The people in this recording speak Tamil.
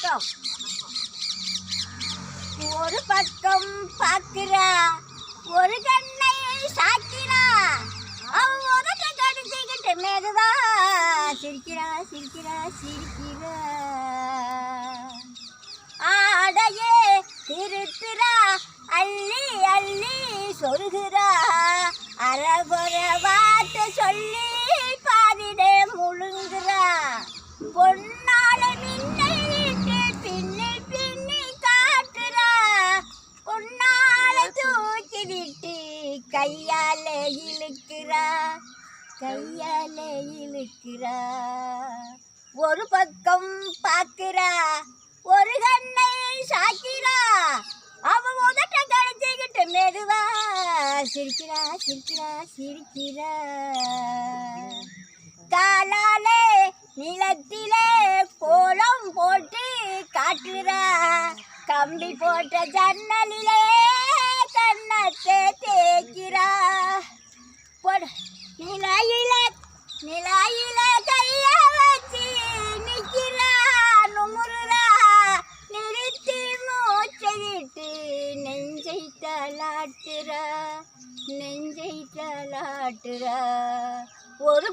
பக்கம் ஒரு பக்கம் பார்க்கிறா, ஒரு கண்ணை சாக்கிறா, அவன் உதட்ட கடிச்சுக்கிட்டு மெதுவா சிரிக்கிறா சிரிக்கிறா சிரிக்கிறா. ஆடையே திருத்துறா, அள்ளி அள்ளி சொருகிறா, அறகுற வார்த்தை சொல்லி பாதிடே முழுங்குறா. பொன்னால மின்னிட்டு பின்னி பின்னி காட்டுறா, பொன்னால தூக்கி விட்டு கையால இழுக்கிறா, கையால இழுக்கிறா. ஒரு பக்கம் பார்க்கிறா, ஒரு கண்ணை சாக்கிறா, அவன் உதட்ட கடிச்சுக்கிட்டு மெதுவா சிரிக்கிறா சிரிக்கிறா சிரிக்கிறா. காலாலே நிலத்திலே கோலம் போட்டு காட்டுறா, கம்பி போட்ட ஜன்னலிலே கண்ணத்தை தேய்க்கிறா. நிலையில நிலையில கைய வச்சு நிக்கிறா, நுமுறா, நிறுத்தி மூச்சை விட்டு நெஞ்சை தலாட்டுறா, நெஞ்சை தலாட்டுறா. ஒரு